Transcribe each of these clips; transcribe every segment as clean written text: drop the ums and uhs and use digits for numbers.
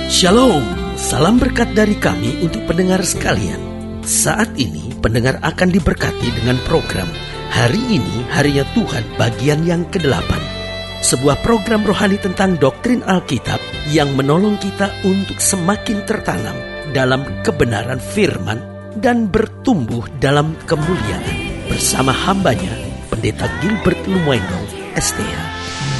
Shalom, salam berkat dari kami untuk pendengar sekalian. Saat ini pendengar akan diberkati dengan program Hari Ini Harinya Tuhan bagian yang ke-8. Sebuah program rohani tentang doktrin Alkitab yang menolong kita untuk semakin tertanam dalam kebenaran firman dan bertumbuh dalam kemuliaan. Bersama hambanya, Pendeta Gilbert Lumoino, STH.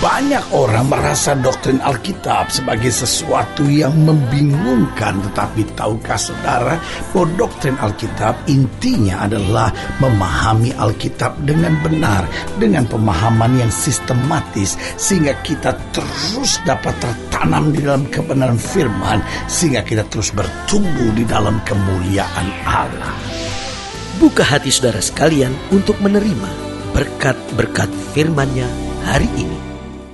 Banyak orang merasa doktrin Alkitab sebagai sesuatu yang membingungkan. Tetapi tahukah saudara bahwa doktrin Alkitab intinya adalah memahami Alkitab dengan benar, dengan pemahaman yang sistematis, sehingga kita terus dapat tertanam di dalam kebenaran firman, sehingga kita terus bertumbuh di dalam kemuliaan Allah. Buka hati saudara sekalian untuk menerima berkat-berkat firman-Nya hari ini.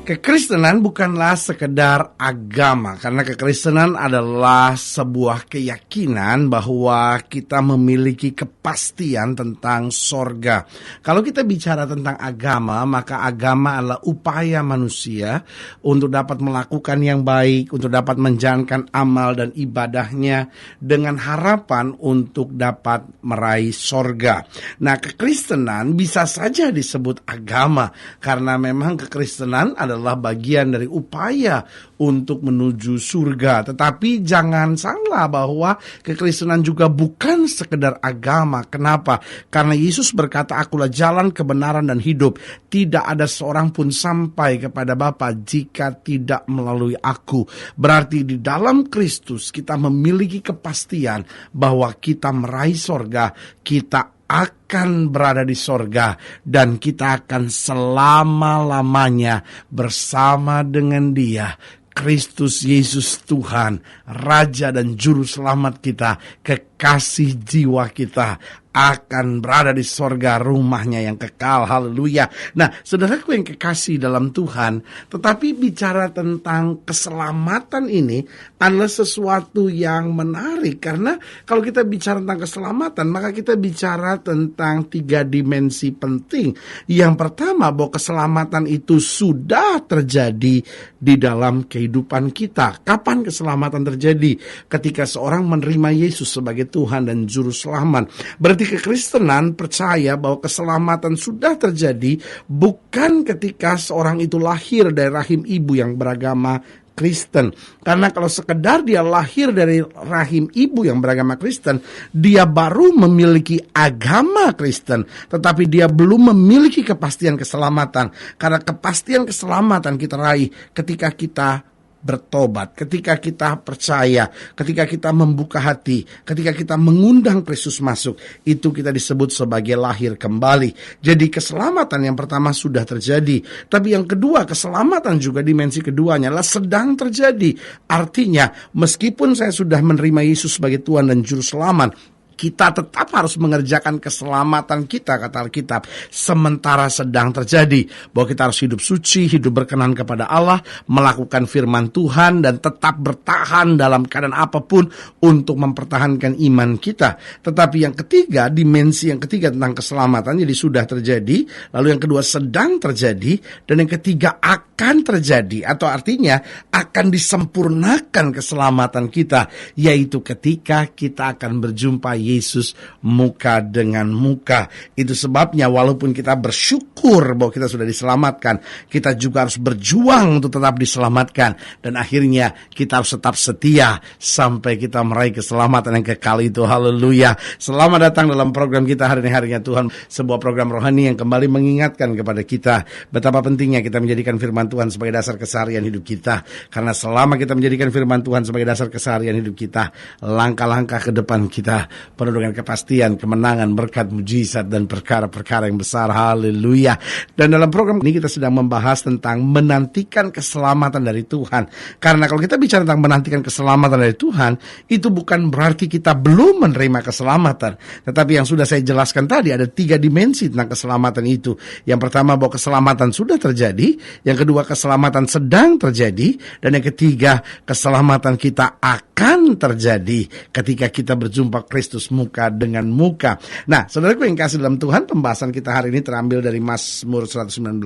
Kekristenan bukanlah sekedar agama, karena kekristenan adalah sebuah keyakinan bahwa kita memiliki kepastian tentang sorga. Kalau kita bicara tentang agama, maka agama adalah upaya manusia untuk dapat melakukan yang baik, untuk dapat menjalankan amal dan ibadahnya dengan harapan untuk dapat meraih sorga. Nah, kekristenan bisa saja disebut agama, karena memang kekristenan adalah bagian dari upaya untuk menuju surga. Tetapi jangan salah bahwa kekristenan juga bukan sekedar agama. Kenapa? Karena Yesus berkata, "Akulah jalan, kebenaran, dan hidup. Tidak ada seorang pun sampai kepada Bapa jika tidak melalui aku." Berarti di dalam Kristus kita memiliki kepastian bahwa kita meraih sorga, kita akan berada di sorga, dan kita akan selama-lamanya bersama dengan Dia, Kristus Yesus Tuhan, Raja dan Juru Selamat kita, kekasih jiwa kita, akan berada di sorga, rumahnya yang kekal. Haleluya. Nah, saudaraku yang kekasih dalam Tuhan, tetapi bicara tentang keselamatan ini adalah sesuatu yang menarik, karena kalau kita bicara tentang keselamatan, maka kita bicara tentang 3 dimensi penting. Yang pertama, bahwa keselamatan itu sudah terjadi di dalam kehidupan kita. Kapan keselamatan terjadi? Ketika seorang menerima Yesus sebagai Tuhan dan Juru Selamat. Berarti kekristenan percaya bahwa keselamatan sudah terjadi bukan ketika seorang itu lahir dari rahim ibu yang beragama Kristen. Karena kalau sekedar dia lahir dari rahim ibu yang beragama Kristen, dia baru memiliki agama Kristen, tetapi dia belum memiliki kepastian keselamatan. Karena kepastian keselamatan kita raih ketika kita bertobat, ketika kita percaya, ketika kita membuka hati, ketika kita mengundang Kristus masuk, itu kita disebut sebagai lahir kembali. Jadi keselamatan yang pertama sudah terjadi, tapi yang kedua, keselamatan juga dimensi keduanya adalah sedang terjadi. Artinya, meskipun saya sudah menerima Yesus sebagai Tuhan dan Juru Selamat, kita tetap harus mengerjakan keselamatan kita, kata Alkitab, sementara sedang terjadi. Bahwa kita harus hidup suci, hidup berkenan kepada Allah, melakukan firman Tuhan, dan tetap bertahan dalam keadaan apapun untuk mempertahankan iman kita. Tetapi yang ketiga, dimensi yang ketiga tentang keselamatan, jadi sudah terjadi, lalu yang kedua sedang terjadi, dan yang ketiga akan terjadi, atau artinya akan disempurnakan keselamatan kita, yaitu ketika kita akan berjumpa Yesus muka dengan muka. Itu sebabnya walaupun kita bersyukur bahwa kita sudah diselamatkan, kita juga harus berjuang untuk tetap diselamatkan, dan akhirnya kita harus tetap setia sampai kita meraih keselamatan yang kekal itu. Haleluya. Selamat datang dalam program kita Hari Ini Harinya Tuhan, sebuah program rohani yang kembali mengingatkan kepada kita betapa pentingnya kita menjadikan firman Tuhan sebagai dasar keseharian hidup kita. Karena selama kita menjadikan firman Tuhan sebagai dasar keseharian hidup kita, langkah-langkah ke depan kita penuh dengan kepastian, kemenangan, berkat, mujizat, dan perkara-perkara yang besar. Haleluya. Dan dalam program ini kita sedang membahas tentang menantikan keselamatan dari Tuhan. Karena kalau kita bicara tentang menantikan keselamatan dari Tuhan, itu bukan berarti kita belum menerima keselamatan. Tetapi yang sudah saya jelaskan tadi, ada 3 dimensi tentang keselamatan itu. Yang pertama, bahwa keselamatan sudah terjadi. Yang kedua, keselamatan sedang terjadi. Dan yang ketiga, keselamatan kita akan terjadi ketika kita berjumpa Kristus muka dengan muka. Nah, saudaraku yang kasih dalam Tuhan, pembahasan kita hari ini terambil dari Mazmur 119.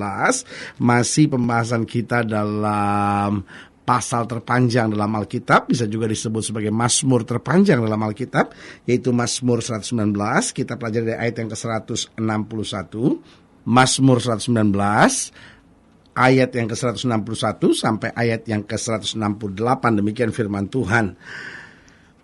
Masih pembahasan kita dalam pasal terpanjang dalam Alkitab, bisa juga disebut sebagai Mazmur terpanjang dalam Alkitab, yaitu Mazmur 119. Kita pelajari dari ayat yang ke-161. Mazmur 119 ayat yang ke-161 sampai ayat yang ke-168. Demikian firman Tuhan.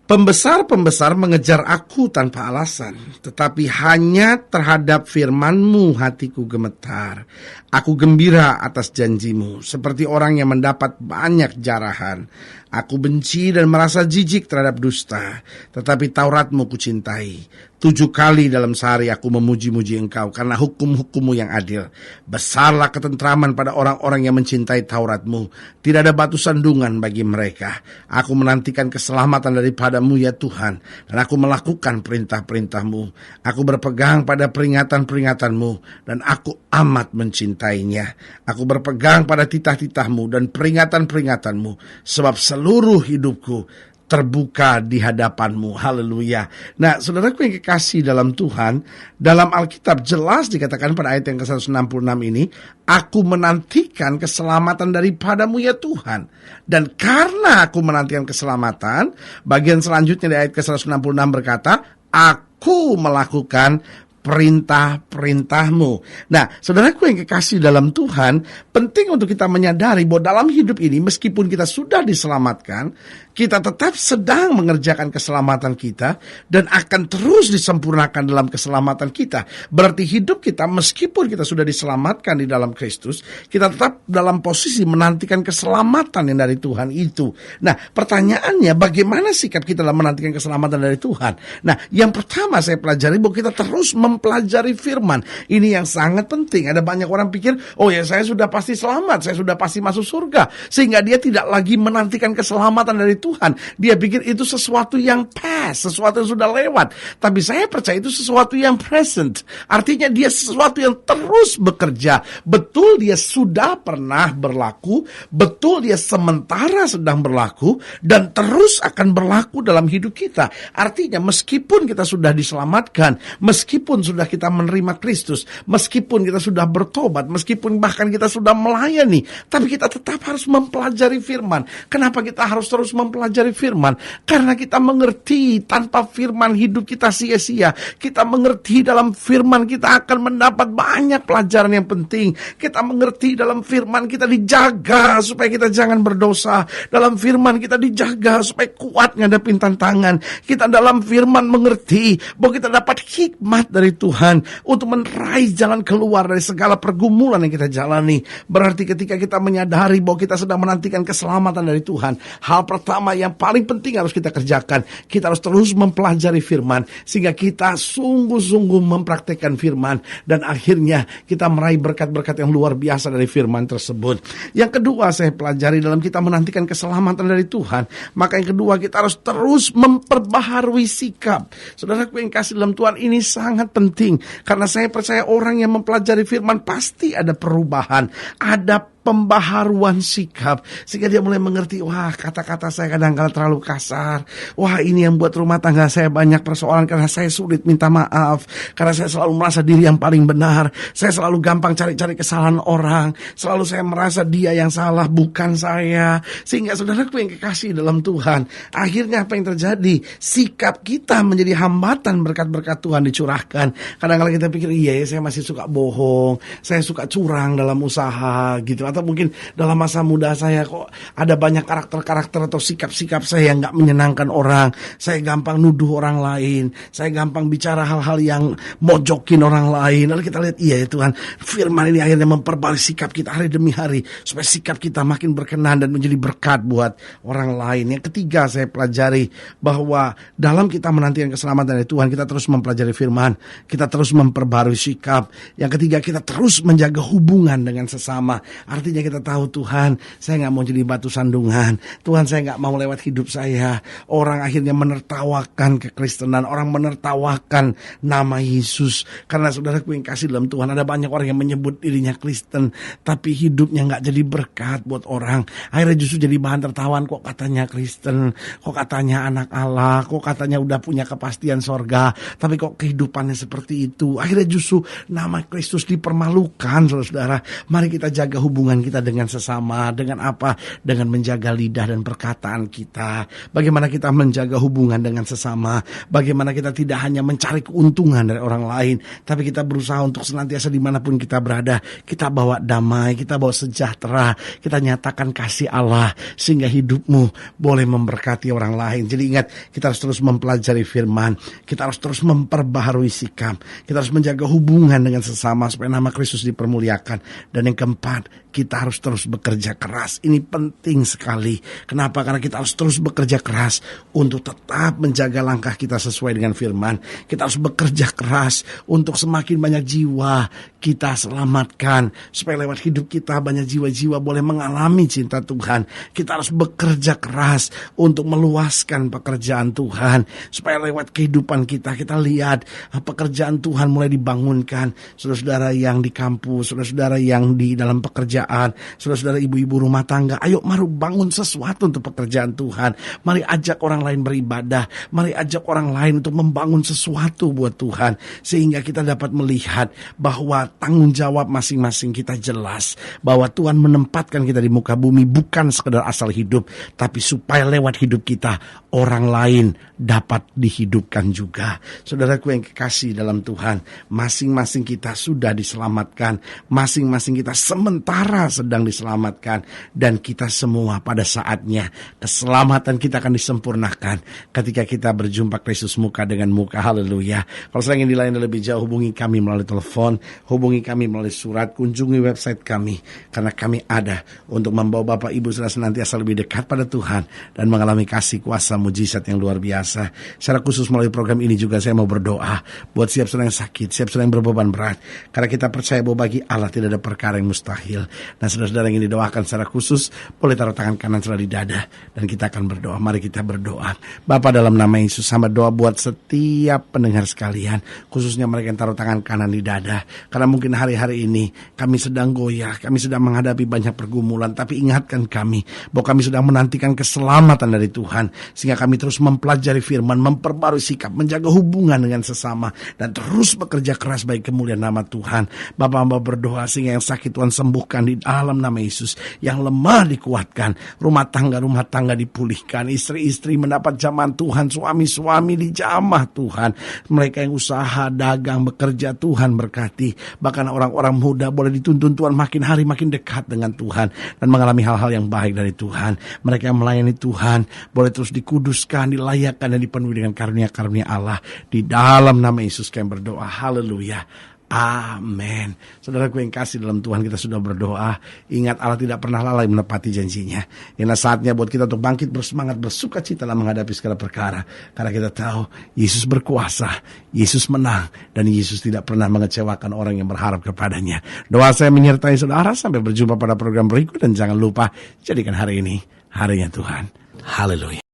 Pembesar-pembesar mengejar aku tanpa alasan, tetapi hanya terhadap firman-Mu hatiku gemetar. Aku gembira atas janji-Mu, seperti orang yang mendapat banyak jarahan. Aku benci dan merasa jijik terhadap dusta, tetapi Taurat-Mu kucintai. 7 kali dalam sehari aku memuji-muji Engkau karena hukum-hukum-Mu yang adil. Besarlah ketentraman pada orang-orang yang mencintai Taurat-Mu. Tidak ada batu sandungan bagi mereka. Aku menantikan keselamatan daripada-Mu ya Tuhan, dan aku melakukan perintah-perintah-Mu. Aku berpegang pada peringatan-peringatan-Mu, dan aku amat mencintainya. Aku berpegang pada titah-titah-Mu dan peringatan-peringatan-Mu, sebab seluruh hidupku terbuka di hadapan-Mu. Haleluya. Nah, saudaraku yang kekasih dalam Tuhan, dalam Alkitab jelas dikatakan pada ayat yang ke-166 ini, aku menantikan keselamatan daripada-Mu ya Tuhan. Dan karena aku menantikan keselamatan, bagian selanjutnya di ayat ke-166 berkata, aku melakukan perintah-perintah-Mu. Nah, saudaraku yang kekasih dalam Tuhan, penting untuk kita menyadari bahwa dalam hidup ini, meskipun kita sudah diselamatkan, kita tetap sedang mengerjakan keselamatan kita dan akan terus disempurnakan dalam keselamatan kita. Berarti hidup kita, meskipun kita sudah diselamatkan di dalam Kristus, kita tetap dalam posisi menantikan keselamatan yang dari Tuhan itu. Nah, pertanyaannya, bagaimana sikap kita dalam menantikan keselamatan dari Tuhan? Nah, yang pertama saya pelajari bahwa kita terus mempelajari firman. Ini yang sangat penting. Ada banyak orang pikir, oh ya saya sudah pasti selamat, saya sudah pasti masuk surga. Sehingga dia tidak lagi menantikan keselamatan dari Tuhan. Dia pikir itu sesuatu yang past, sesuatu yang sudah lewat. Tapi saya percaya itu sesuatu yang present. Artinya dia sesuatu yang terus bekerja. Betul dia sudah pernah berlaku, betul dia sementara sedang berlaku, dan terus akan berlaku dalam hidup kita. Artinya meskipun kita sudah diselamatkan, meskipun sudah kita menerima Kristus, meskipun kita sudah bertobat, meskipun bahkan kita sudah melayani, tapi kita tetap harus mempelajari firman. Kenapa kita harus terus mempelajari firman? Karena kita mengerti tanpa firman hidup kita sia-sia. Kita mengerti dalam firman kita akan mendapat banyak pelajaran yang penting. Kita mengerti dalam firman kita dijaga supaya kita jangan berdosa. Dalam firman kita dijaga supaya kuat ngadepin tantangan. Kita dalam firman mengerti bahwa kita dapat hikmat dari Tuhan untuk menerai jalan keluar dari segala pergumulan yang kita jalani. Berarti ketika kita menyadari bahwa kita sedang menantikan keselamatan dari Tuhan, hal pertama yang paling penting harus kita kerjakan, kita harus terus mempelajari firman sehingga kita sungguh-sungguh mempraktekkan firman dan akhirnya kita meraih berkat-berkat yang luar biasa dari firman tersebut. Yang kedua saya pelajari dalam kita menantikan keselamatan dari Tuhan, maka yang kedua kita harus terus memperbaharui sikap. Saudaraku yang kasih dalam Tuhan, ini sangat penting karena saya percaya orang yang mempelajari firman pasti ada perubahan, ada pembaharuan sikap, sehingga dia mulai mengerti, wah kata-kata saya kadang-kadang terlalu kasar, wah ini yang buat rumah tangga saya banyak persoalan karena saya sulit minta maaf, karena saya selalu merasa diri yang paling benar, saya selalu gampang cari-cari kesalahan orang, selalu saya merasa dia yang salah bukan saya. Sehingga saudaraku yang kekasih dalam Tuhan, akhirnya apa yang terjadi? Sikap kita menjadi hambatan berkat-berkat Tuhan dicurahkan. Kadang-kadang kita pikir, iya saya masih suka bohong, saya suka curang dalam usaha gitu, atau mungkin dalam masa muda saya kok ada banyak karakter-karakter atau sikap-sikap saya yang gak menyenangkan orang. Saya gampang nuduh orang lain, saya gampang bicara hal-hal yang mojokin orang lain. Lalu kita lihat, iya ya Tuhan, firman ini akhirnya memperbarui sikap kita hari demi hari supaya sikap kita makin berkenan dan menjadi berkat buat orang lain. Yang ketiga saya pelajari bahwa dalam kita menantikan keselamatan dari Tuhan, kita terus mempelajari firman, kita terus memperbarui sikap. Yang ketiga, kita terus menjaga hubungan dengan sesama. Artinya kita tahu, Tuhan, saya gak mau jadi batu sandungan. Tuhan, saya gak mau lewat hidup saya orang akhirnya menertawakan kekristenan, orang menertawakan nama Yesus. Karena saudaraku yang kasih dalam Tuhan, ada banyak orang yang menyebut dirinya Kristen, tapi hidupnya gak jadi berkat buat orang. Akhirnya justru jadi bahan tertawaan, kok katanya Kristen, kok katanya anak Allah, kok katanya udah punya kepastian sorga, tapi kok kehidupannya seperti itu. Akhirnya justru nama Kristus dipermalukan, saudara. Mari kita jaga hubungan hubungan kita dengan sesama, dengan apa? Dengan menjaga lidah dan perkataan kita. Bagaimana kita menjaga hubungan dengan sesama, bagaimana kita tidak hanya mencari keuntungan dari orang lain, tapi kita berusaha untuk senantiasa dimanapun kita berada, kita bawa damai, kita bawa sejahtera, kita nyatakan kasih Allah, sehingga hidupmu boleh memberkati orang lain. Jadi ingat, kita harus terus mempelajari firman, kita harus terus memperbaharui sikap, kita harus menjaga hubungan dengan sesama supaya nama Kristus dipermuliakan. Dan yang keempat, kita harus terus bekerja keras. Ini penting sekali. Kenapa? Karena kita harus terus bekerja keras untuk tetap menjaga langkah kita sesuai dengan firman. Kita harus bekerja keras untuk semakin banyak jiwa kita selamatkan, supaya lewat hidup kita banyak jiwa-jiwa boleh mengalami cinta Tuhan. Kita harus bekerja keras untuk meluaskan pekerjaan Tuhan, supaya lewat kehidupan kita lihat pekerjaan Tuhan mulai dibangunkan. Saudara-saudara yang di kampus, saudara-saudara yang di dalam pekerjaan, saudara-saudara ibu-ibu rumah tangga, ayo mari bangun sesuatu untuk pekerjaan Tuhan. Mari ajak orang lain beribadah, mari ajak orang lain untuk membangun sesuatu buat Tuhan, sehingga kita dapat melihat bahwa tanggung jawab masing-masing kita jelas, bahwa Tuhan menempatkan kita di muka bumi bukan sekedar asal hidup, tapi supaya lewat hidup kita orang lain dapat dihidupkan juga. Saudaraku yang kekasih dalam Tuhan, masing-masing kita sudah diselamatkan, masing-masing kita sementara sedang diselamatkan, dan kita semua pada saatnya keselamatan kita akan disempurnakan ketika kita berjumpa Kristus muka dengan muka. Haleluya. Kalau saya ingin dilayani lebih jauh, hubungi kami melalui telepon, hubungi kami melalui surat, kunjungi website kami, karena kami ada untuk membawa Bapak Ibu sudah senantiasa lebih dekat pada Tuhan dan mengalami kasih kuasa mujizat yang luar biasa. Secara khusus melalui program ini juga saya mau berdoa buat siap saudara yang sakit, siap saudara yang berbeban berat, karena kita percaya bahwa bagi Allah tidak ada perkara yang mustahil. Dan saudara-saudara yang ingin didoakan secara khusus, boleh taruh tangan kanan saudara di dada, dan kita akan berdoa. Mari kita berdoa. Bapa, dalam nama Yesus, sama doa buat setiap pendengar sekalian, khususnya mereka yang taruh tangan kanan di dada, karena mungkin hari-hari ini kami sedang goyah, kami sedang menghadapi banyak pergumulan, tapi ingatkan kami bahwa kami sedang menantikan keselamatan dari Tuhan, sehingga kami terus mempelajari firman, memperbarui sikap, menjaga hubungan dengan sesama, dan terus bekerja keras bagi kemuliaan nama Tuhan. Bapa, hamba berdoa sehingga yang sakit Tuhan sembuhkan di dalam nama Yesus, yang lemah dikuatkan, rumah tangga dipulihkan, istri-istri mendapat jamahan Tuhan, suami-suami dijamah Tuhan, mereka yang usaha, dagang, bekerja Tuhan berkati, bahkan orang-orang muda boleh dituntun Tuhan makin hari makin dekat dengan Tuhan dan mengalami hal-hal yang baik dari Tuhan. Mereka yang melayani Tuhan boleh terus dikuduskan, dilayakkan, dan dipenuhi dengan karunia-karunia Allah. Di dalam nama Yesus kami berdoa. Haleluya. Amin. Saudaraku yang kasih dalam Tuhan, kita sudah berdoa. Ingat, Allah tidak pernah lalai menepati janjinya. Inilah saatnya buat kita untuk bangkit bersemangat, bersuka cita dalam menghadapi segala perkara, karena kita tahu Yesus berkuasa, Yesus menang, dan Yesus tidak pernah mengecewakan orang yang berharap kepadanya. Doa saya menyertai saudara. Sampai berjumpa pada program berikut, dan jangan lupa jadikan hari ini harinya Tuhan. Haleluya.